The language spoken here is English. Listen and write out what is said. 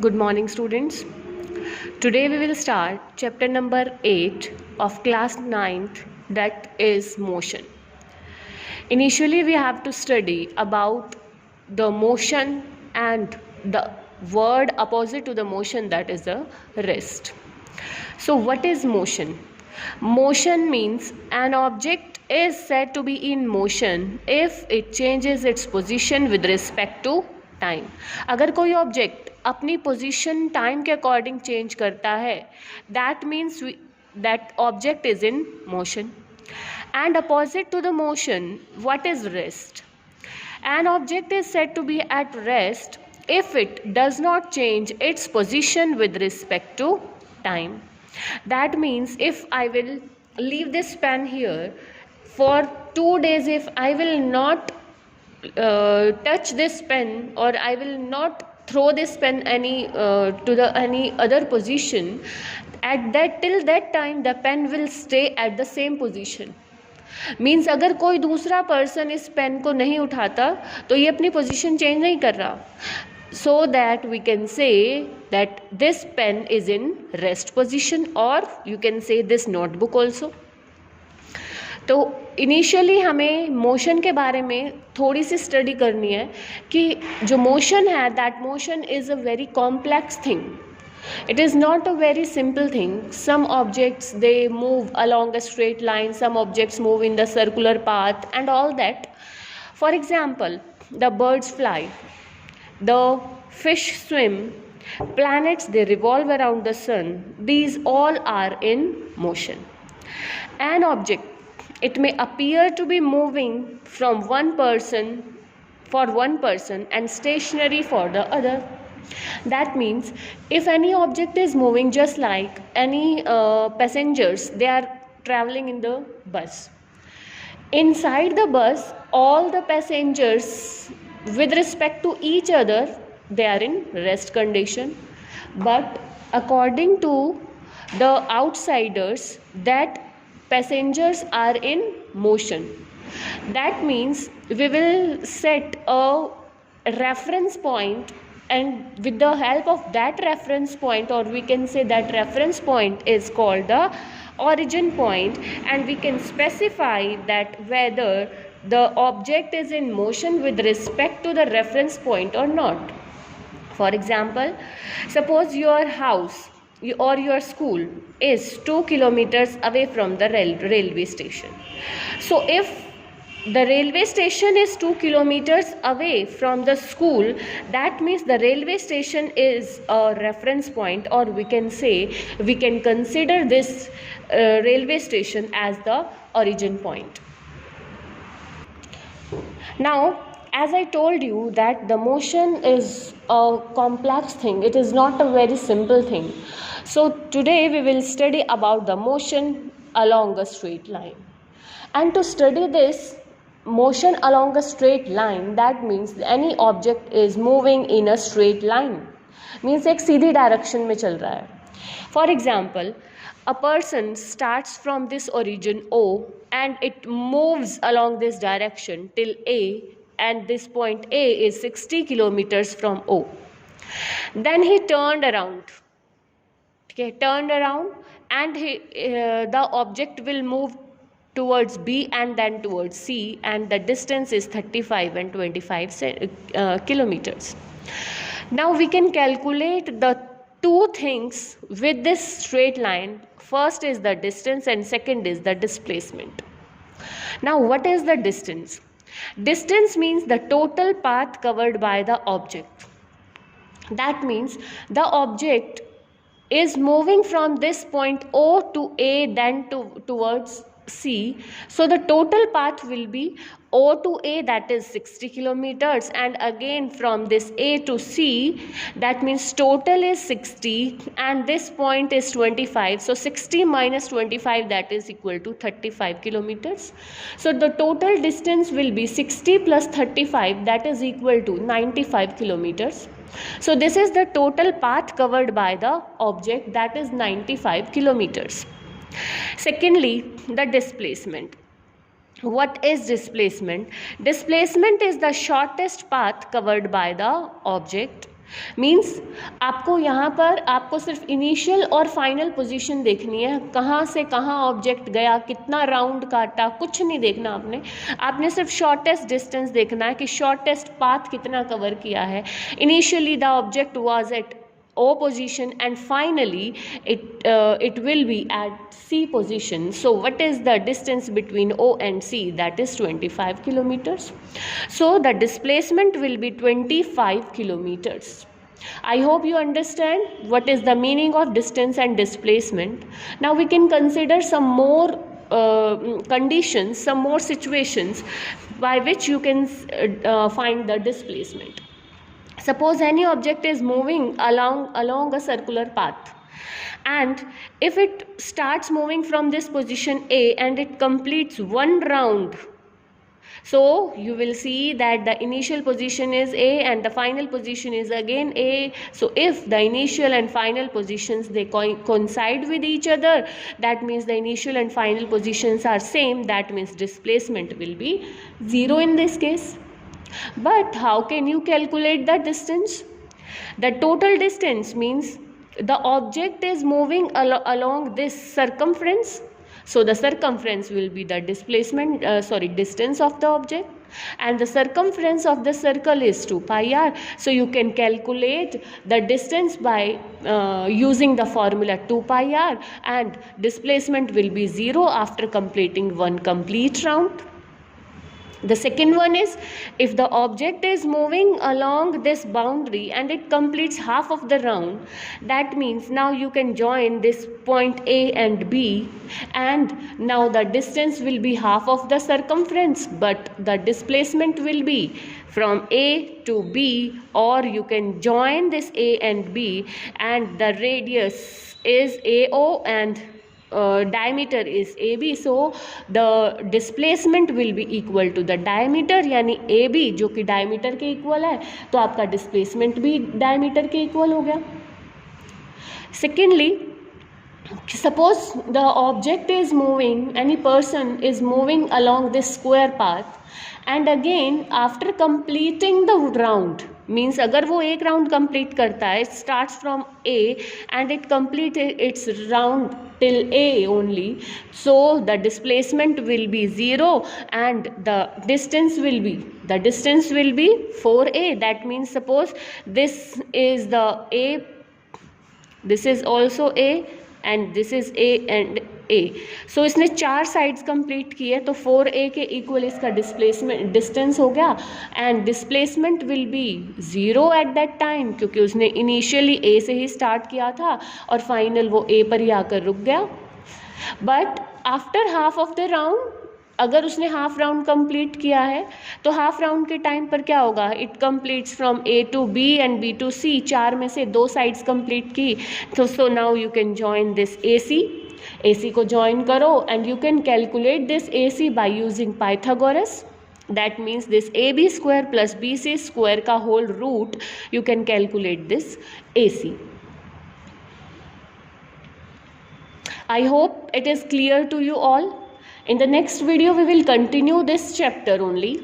Good morning, students. Today we will start chapter number 8 of class 9th, that is motion. Initially, we have to study about the motion and the word opposite to the motion, that is the rest. So, what is motion? Motion means an object is said to be in motion if it changes its position with respect to time. अगर कोई object अपनी position time के according change करता है, that means that object is in motion. And opposite to the motion, what is rest? An object is said to be at rest if it does not change its position with respect to time. That means if I will leave this pen here for 2 days, if I will not touch this pen, or I will not throw this pen to the any other position, at that till that time the pen will stay at the same position. Means अगर कोई दूसरा person इस pen को नहीं उठाता तो ये अपनी पोजीशन चेंज नहीं कर रहा. So that we can say that this pen is in rest position, और you can say this notebook also. तो इनिशियली हमें मोशन के बारे में थोड़ी सी स्टडी करनी है कि जो मोशन है, that motion is a very complex thing. It is not a very simple thing. Some objects, they move along a straight line, some objects move in the circular path and all that. For example, the birds fly, the fish swim, planets, they revolve around the sun. These all are in motion. An object, it may appear to be moving from one person and stationary for the other. That means if any object is moving, just like any passengers, they are traveling in the bus. Inside the bus, all the passengers with respect to each other, they are in rest condition. But according to the outsiders, that passengers are in motion. That means we will set a reference point, and with the help of that reference point, or we can say that reference point is called the origin point, and we can specify that whether the object is in motion with respect to the reference point or not. For example, suppose your house or your school is 2 kilometers away from the railway station. So if the railway station is 2 kilometers away from the school, that means the railway station is a reference point, or we can say we can consider this railway station as the origin point. Now, as I told you that the motion is a complex thing, it is not a very simple thing. So today we will study about the motion along a straight line. And to study this motion along a straight line, that means any object is moving in a straight line, means एक सीधी direction में चल रहा है. For example, a person starts from this origin O and it moves along this direction till A, and this point A is 60 kilometers from O. Then he turned around. Okay, turned around, and the object will move towards B and then towards C, and the distance is 35 and 25 kilometers. Now we can calculate the two things with this straight line. First is the distance and second is the displacement. Now what is the distance? Distance means the total path covered by the object. That means the object is moving from this point O to A, then towards C. So the total path will be O to A, that is 60 kilometers, and again from this A to C, that means total is 60 and this point is 25. So 60 minus 25, that is equal to 35 kilometers. So the total distance will be 60 plus 35, that is equal to 95 kilometers. So this is the total path covered by the object, that is 95 kilometers. Secondly, the displacement. What is displacement? Displacement is the shortest path covered by the object. Means आपको यहाँ पर आपको सिर्फ initial और final position देखनी है, कहाँ से कहाँ ऑब्जेक्ट गया, कितना राउंड काटा, कुछ नहीं देखना आपने सिर्फ शॉर्टेस्ट डिस्टेंस देखना है कि शॉर्टेस्ट पाथ कितना कवर किया है. Initially the object was at O position and finally it will be at C position. So what is the distance between O and C? That is 25 kilometers. So the displacement will be 25 kilometers. I hope you understand what is the meaning of distance and displacement. Now we can consider some more conditions, some more situations by which you can find the displacement. Suppose any object is moving along a circular path, and if it starts moving from this position A and it completes one round, so you will see that the initial position is A and the final position is again A. So if the initial and final positions they coincide with each other, that means the initial and final positions are same, that means displacement will be 0 in this case. But how can you calculate the distance? The total distance means the object is moving along this circumference. So the circumference will be the distance of the object, and the circumference of the circle is 2 pi r. So you can calculate the distance by using the formula 2 pi r, and displacement will be 0 after completing one complete round. The second one is, if the object is moving along this boundary and it completes half of the round, that means now you can join this point A and B, and now the distance will be half of the circumference, but the displacement will be from A to B, or you can join this A and B, and the radius is AO and diameter is AB. So the displacement will be equal to the diameter, यानी AB जो कि diameter के equal है, तो आपका displacement भी diameter के equal हो गया. Secondly, suppose the object is moving, any person is moving along this square path, and again after completing the round, means अगर वो एक राउंड कंप्लीट करता है, starts from A and it complete it's round till A only, so the displacement will be 0 and the distance will be 4a. That means suppose this is the A, this is also A and this is A and A. So इसने 4 sides complete किए, तो 4a के equal इसका displacement distance हो गया, and displacement will be 0 at that time, क्योंकि उसने initially A से ही स्टार्ट किया था और फाइनल वो A पर ही आकर रुक गया. But after half of the round, अगर उसने हाफ राउंड कंप्लीट किया है तो हाफ राउंड के टाइम पर क्या होगा, it completes from A to B and B to C, 4 में से 2 साइड्स कंप्लीट की, तो so now you can join this AC को ज्वाइन करो and you can calculate this AC by using Pythagoras. That means this AB square plus BC square का whole root, you can calculate this AC. I hope it is clear to you all. In the next video we will continue this chapter only.